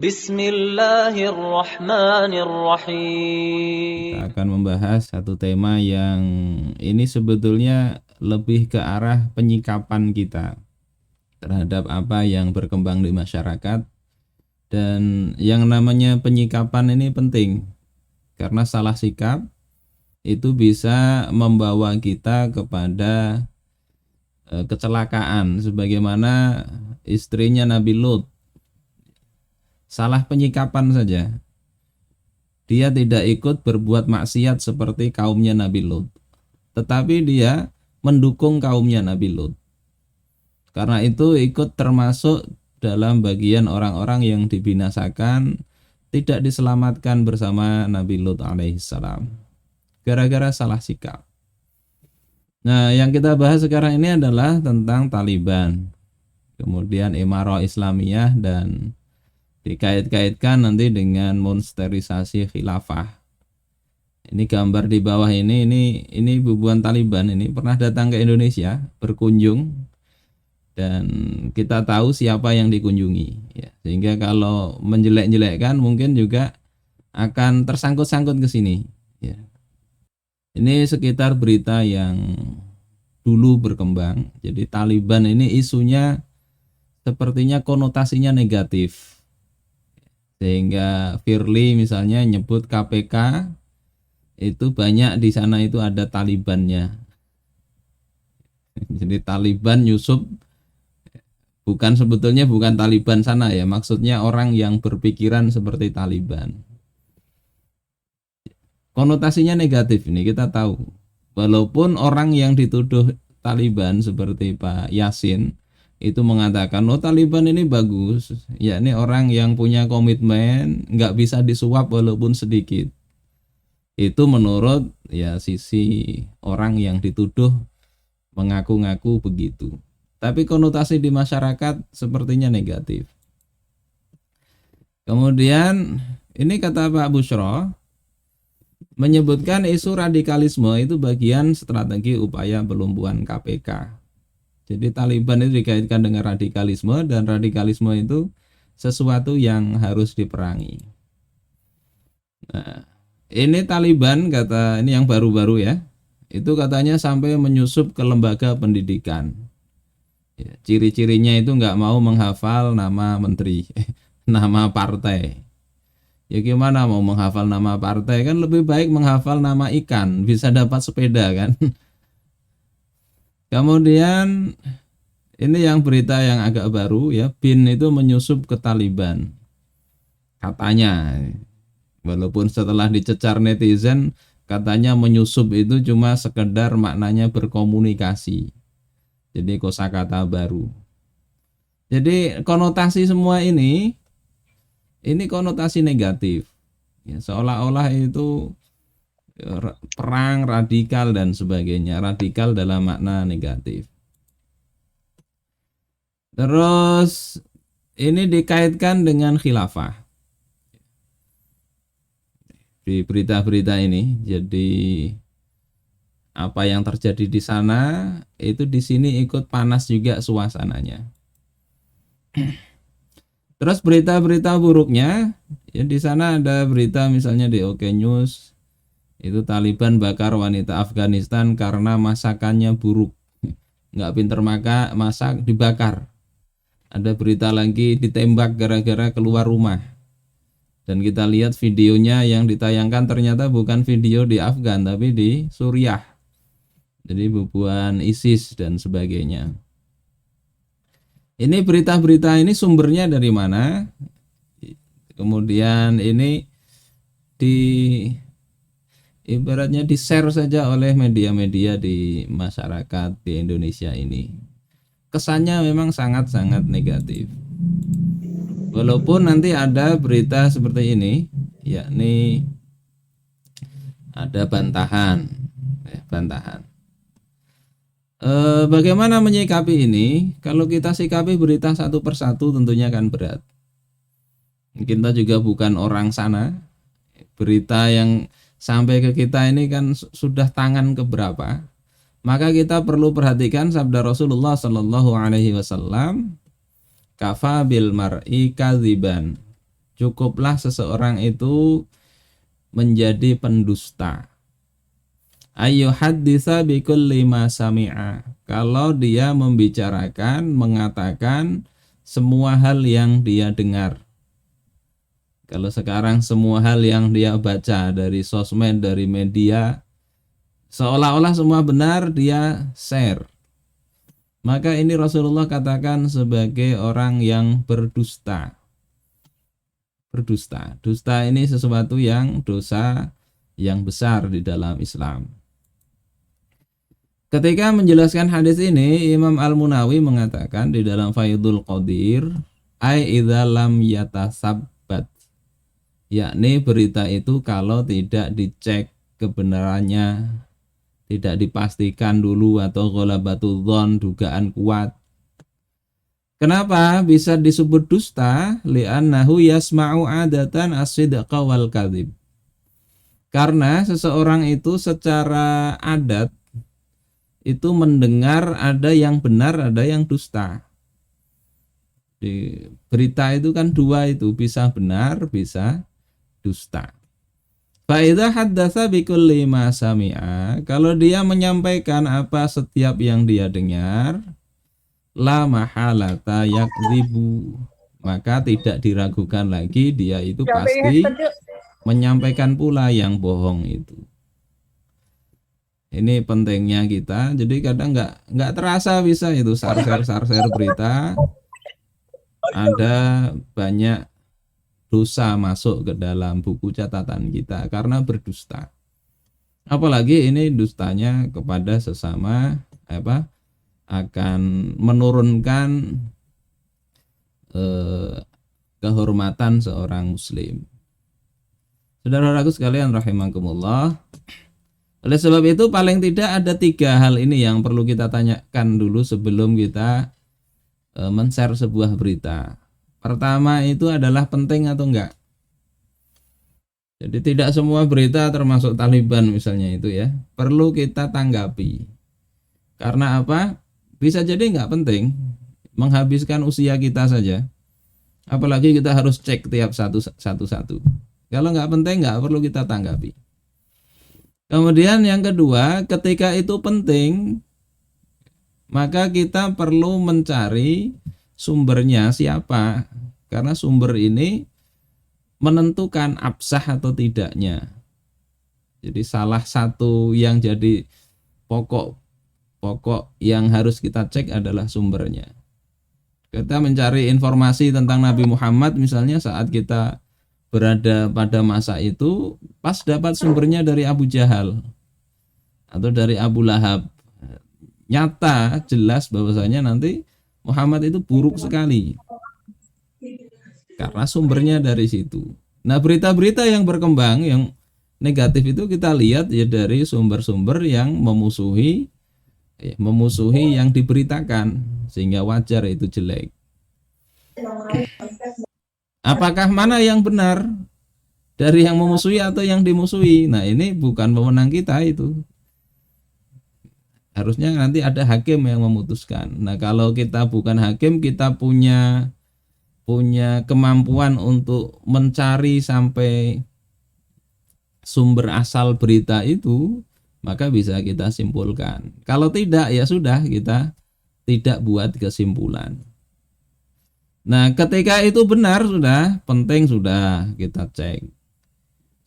Bismillahirrahmanirrahim. Kita akan membahas satu tema yang ini sebetulnya lebih ke arah penyikapan kita terhadap apa yang berkembang di masyarakat, dan yang namanya penyikapan ini penting karena salah sikap itu bisa membawa kita kepada kecelakaan sebagaimana istrinya Nabi Lut. Salah penyikapan saja dia tidak ikut berbuat maksiat seperti kaumnya Nabi Lut, tetapi dia mendukung kaumnya Nabi Lut. Karena itu ikut termasuk dalam bagian orang-orang yang dibinasakan, tidak diselamatkan bersama Nabi Lut alaihissalam gara-gara salah sikap. Nah, yang kita bahas sekarang ini adalah tentang Taliban, kemudian Imarah Islamiyah, dan dikait-kaitkan nanti dengan monsterisasi khilafah. Ini gambar di bawah ini bubuan Taliban ini pernah datang ke Indonesia berkunjung, dan kita tahu siapa yang dikunjungi ya. Sehingga kalau menjelek-jelekkan mungkin juga akan tersangkut-sangkut ke sini ya. Ini sekitar berita yang dulu berkembang. Jadi Taliban ini isunya sepertinya konotasinya negatif. Sehingga Firly misalnya nyebut KPK itu banyak di sana itu ada Talibannya. Jadi Taliban nyusup sebetulnya bukan Taliban sana ya, maksudnya orang yang berpikiran seperti Taliban. Konotasinya negatif ini kita tahu. Walaupun orang yang dituduh Taliban seperti Pak Yasin itu mengatakan, oh Taliban ini bagus, yakni orang yang punya komitmen, nggak bisa disuap walaupun sedikit. Itu menurut ya sisi orang yang dituduh mengaku-ngaku begitu. Tapi konotasi di masyarakat sepertinya negatif. Kemudian ini kata Pak Bushro menyebutkan isu radikalisme itu bagian strategi upaya pelumpuhan KPK. Jadi Taliban itu dikaitkan dengan radikalisme, dan radikalisme itu sesuatu yang harus diperangi. Nah, ini Taliban kata ini yang baru-baru ya, itu katanya sampai menyusup ke lembaga pendidikan. Ya, ciri-cirinya itu nggak mau menghafal nama menteri, nama partai. Ya gimana mau menghafal nama partai, kan lebih baik menghafal nama ikan, bisa dapat sepeda kan. Kemudian ini yang berita yang agak baru ya, BIN itu menyusup ke Taliban. Katanya, walaupun setelah dicecar netizen, katanya menyusup itu cuma sekedar maknanya berkomunikasi. Jadi kosakata baru. Jadi konotasi semua ini konotasi negatif. Ya, seolah-olah itu perang radikal dan sebagainya, radikal dalam makna negatif. Terus ini dikaitkan dengan khilafah di berita-berita ini. Jadi apa yang terjadi di sana itu di sini ikut panas juga suasananya. Terus berita-berita buruknya ya, di sana ada berita misalnya di OK News itu Taliban bakar wanita Afghanistan karena masakannya buruk, nggak pinter masak dibakar. Ada berita lagi ditembak gara-gara keluar rumah, dan kita lihat videonya yang ditayangkan ternyata bukan video di Afgan tapi di Suriah, jadi bubuan ISIS dan sebagainya. Ini berita-berita ini sumbernya dari mana? Kemudian ini ibaratnya di-share saja oleh media-media di masyarakat di Indonesia ini. Kesannya memang sangat-sangat negatif. Walaupun nanti ada berita seperti ini, yakni ada bantahan. Bagaimana menyikapi ini? Kalau kita sikapi berita satu persatu tentunya akan berat. Kita juga bukan orang sana. Berita yang sampai ke kita ini kan sudah tangan keberapa? Maka kita perlu perhatikan sabda Rasulullah Shallallahu Alaihi Wasallam, kafa bil mar'i kadziban. cukuplah seseorang itu menjadi pendusta. Ayu hadditsa bikulli ma sami'a. Kalau dia membicarakan, mengatakan semua hal yang dia dengar. Kalau sekarang semua hal yang dia baca dari sosmed, dari media, seolah-olah semua benar, dia share. Maka ini Rasulullah katakan sebagai orang yang berdusta. Berdusta. Dusta ini sesuatu yang dosa yang besar di dalam Islam. Ketika menjelaskan hadis ini, Imam Al-Munawi mengatakan di dalam Faidul Qadir, ai idza lam yatasabbat, yakni berita itu kalau tidak dicek kebenarannya, tidak dipastikan dulu, atau ghalabatul dzon, dugaan kuat. Kenapa bisa disebut dusta? Li'annahu yasma'u adatan as-sidqa wal kadzib. Karena seseorang itu secara adat itu mendengar ada yang benar, ada yang dusta. Di berita itu kan dua, itu bisa benar, bisa dusta. Fa idza haddatsa bikulli ma sami'a, kalau dia menyampaikan apa setiap yang dia dengar, la mahalata yakdzibu, maka tidak diragukan lagi dia itu pasti menyampaikan pula yang bohong itu. Ini pentingnya kita. Jadi kadang nggak terasa bisa itu share berita, ada banyak dosa masuk ke dalam buku catatan kita karena berdusta. Apalagi ini dustanya kepada sesama akan menurunkan kehormatan seorang muslim. Saudara-saudaraku sekalian rahimakumullah. Oleh sebab itu paling tidak ada 3 hal ini yang perlu kita tanyakan dulu sebelum kita men-share sebuah berita. Pertama itu adalah penting atau enggak. Jadi tidak semua berita termasuk Taliban misalnya itu ya perlu kita tanggapi. Karena apa? Bisa jadi enggak penting, menghabiskan usia kita saja. Apalagi kita harus cek tiap satu-satu. Kalau enggak penting enggak perlu kita tanggapi. Kemudian yang kedua, ketika itu penting, maka kita perlu mencari sumbernya siapa. Karena sumber ini menentukan absah atau tidaknya. Jadi salah satu yang jadi pokok yang harus kita cek adalah sumbernya. Kita mencari informasi tentang Nabi Muhammad misalnya saat kita berada pada masa itu, pas dapat sumbernya dari Abu Jahal atau dari Abu Lahab, nyata jelas bahwasanya nanti Muhammad itu buruk sekali karena sumbernya dari situ. Nah, berita-berita yang berkembang yang negatif itu kita lihat ya dari sumber-sumber yang memusuhi yang diberitakan, sehingga wajar itu jelek. Apakah mana yang benar dari yang memusuhi atau yang dimusuhi? Nah, ini bukan wewenang kita itu. Harusnya nanti ada hakim yang memutuskan. Nah, kalau kita bukan hakim, kita punya kemampuan untuk mencari sampai sumber asal berita itu, maka bisa kita simpulkan. Kalau tidak, ya sudah, kita tidak buat kesimpulan. Nah, ketika itu benar sudah, penting sudah kita cek.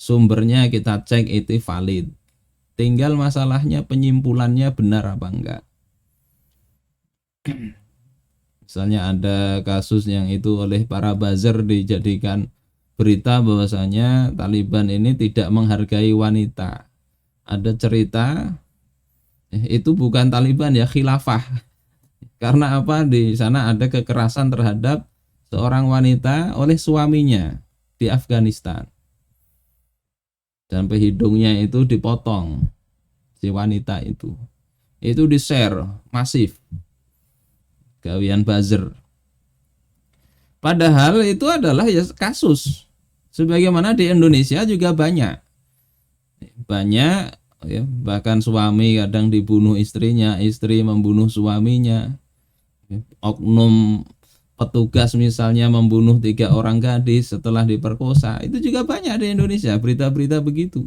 Sumbernya kita cek itu valid. Tinggal masalahnya penyimpulannya benar apa enggak. Misalnya ada kasus yang itu oleh para buzzer dijadikan berita bahwasanya Taliban ini tidak menghargai wanita. Ada cerita itu bukan Taliban ya, khilafah. Karena apa? Di sana ada kekerasan terhadap seorang wanita oleh suaminya di Afghanistan. Sampai hidungnya itu dipotong si wanita itu. Itu di-share masif. Gawian buzzer. Padahal itu adalah ya kasus. Sebagaimana di Indonesia juga banyak ya, bahkan suami kadang dibunuh istrinya, istri membunuh suaminya. Oknum petugas misalnya membunuh 3 orang gadis setelah diperkosa. Itu juga banyak di Indonesia berita-berita begitu.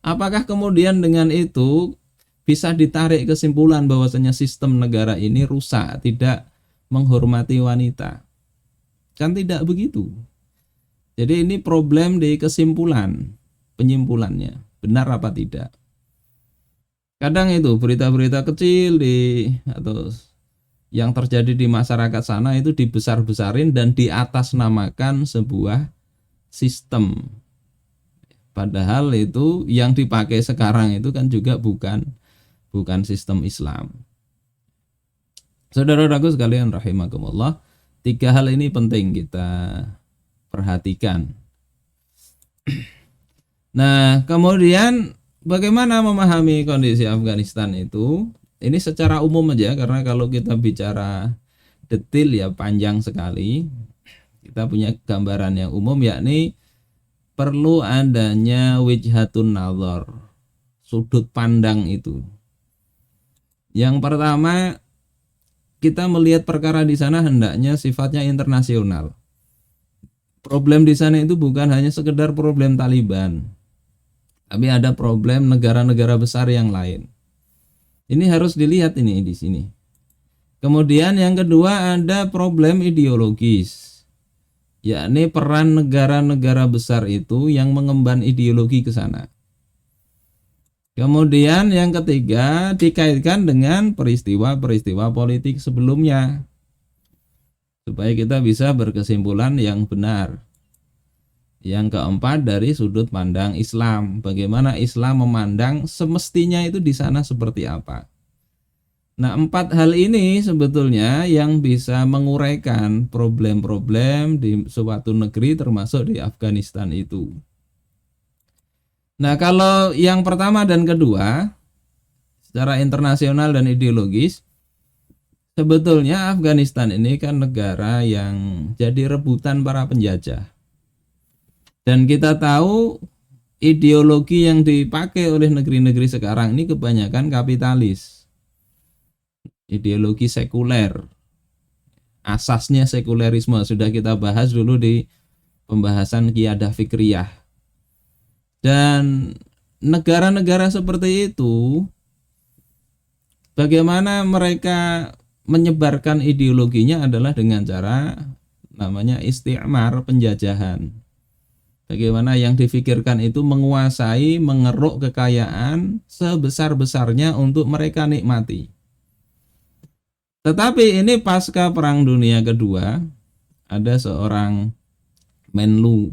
Apakah kemudian dengan itu bisa ditarik kesimpulan bahwasanya sistem negara ini rusak, tidak menghormati wanita? Kan tidak begitu. Jadi ini problem di kesimpulan, penyimpulannya, benar apa tidak. Kadang itu berita-berita kecil atau yang terjadi di masyarakat sana itu dibesar-besarin dan diatasnamakan sebuah sistem. Padahal itu yang dipakai sekarang itu kan juga bukan sistem Islam. Saudara-saudaraku sekalian rahimakumullah, 3 hal ini penting kita perhatikan. Nah, kemudian bagaimana memahami kondisi Afghanistan itu? Ini secara umum aja, karena kalau kita bicara detail ya panjang sekali. Kita punya gambaran yang umum, yakni perlu adanya wijhatun nazar, sudut pandang itu. Yang pertama, kita melihat perkara di sana hendaknya sifatnya internasional. Problem di sana itu bukan hanya sekedar problem Taliban, tapi ada problem negara-negara besar yang lain. Ini harus dilihat ini di sini. Kemudian yang kedua ada problem ideologis, yakni peran negara-negara besar itu yang mengemban ideologi ke sana. Kemudian yang ketiga dikaitkan dengan peristiwa-peristiwa politik sebelumnya, supaya kita bisa berkesimpulan yang benar. Yang keempat dari sudut pandang Islam, bagaimana Islam memandang semestinya itu di sana seperti apa. Nah, 4 hal ini sebetulnya yang bisa menguraikan problem-problem di suatu negeri termasuk di Afghanistan itu. Nah, kalau yang pertama dan kedua secara internasional dan ideologis, sebetulnya Afghanistan ini kan negara yang jadi rebutan para penjajah. Dan kita tahu ideologi yang dipakai oleh negeri-negeri sekarang ini kebanyakan kapitalis. Ideologi sekuler. Asasnya sekulerisme sudah kita bahas dulu di pembahasan Qiyadah Fikriyah. Dan negara-negara seperti itu, bagaimana mereka menyebarkan ideologinya adalah dengan cara namanya istimar, penjajahan. Bagaimana yang difikirkan itu menguasai, mengeruk kekayaan sebesar-besarnya untuk mereka nikmati. Tetapi ini pasca Perang Dunia Kedua, ada seorang Menlu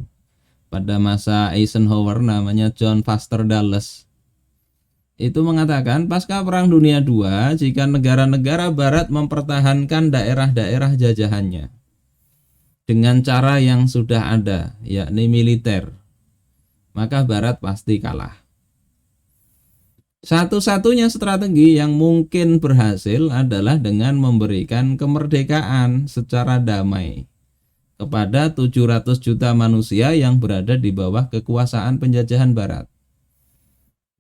pada masa Eisenhower namanya John Foster Dulles. Itu mengatakan pasca Perang Dunia II, jika negara-negara barat mempertahankan daerah-daerah jajahannya dengan cara yang sudah ada, yakni militer, maka barat pasti kalah. Satu-satunya strategi yang mungkin berhasil adalah dengan memberikan kemerdekaan secara damai kepada 700 juta manusia yang berada di bawah kekuasaan penjajahan barat.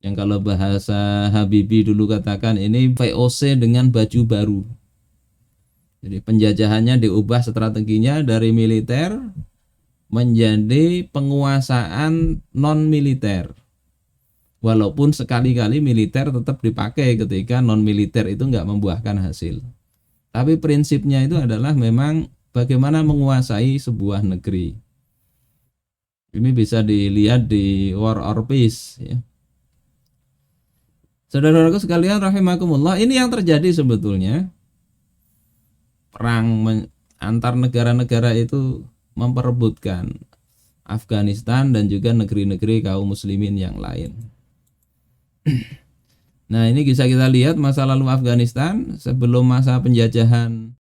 Yang kalau bahasa Habibie dulu katakan ini VOC dengan baju baru. Jadi penjajahannya diubah strateginya dari militer menjadi penguasaan non-militer. Walaupun sekali-kali militer tetap dipakai ketika non-militer itu nggak membuahkan hasil. Tapi prinsipnya itu adalah memang bagaimana menguasai sebuah negeri. Ini bisa dilihat di War or Peace, ya. Saudara-saudaraku sekalian rahimakumullah, ini yang terjadi sebetulnya. Perang antar negara-negara itu memperebutkan Afghanistan dan juga negeri-negeri kaum muslimin yang lain. Nah, ini bisa kita lihat masa lalu Afghanistan sebelum masa penjajahan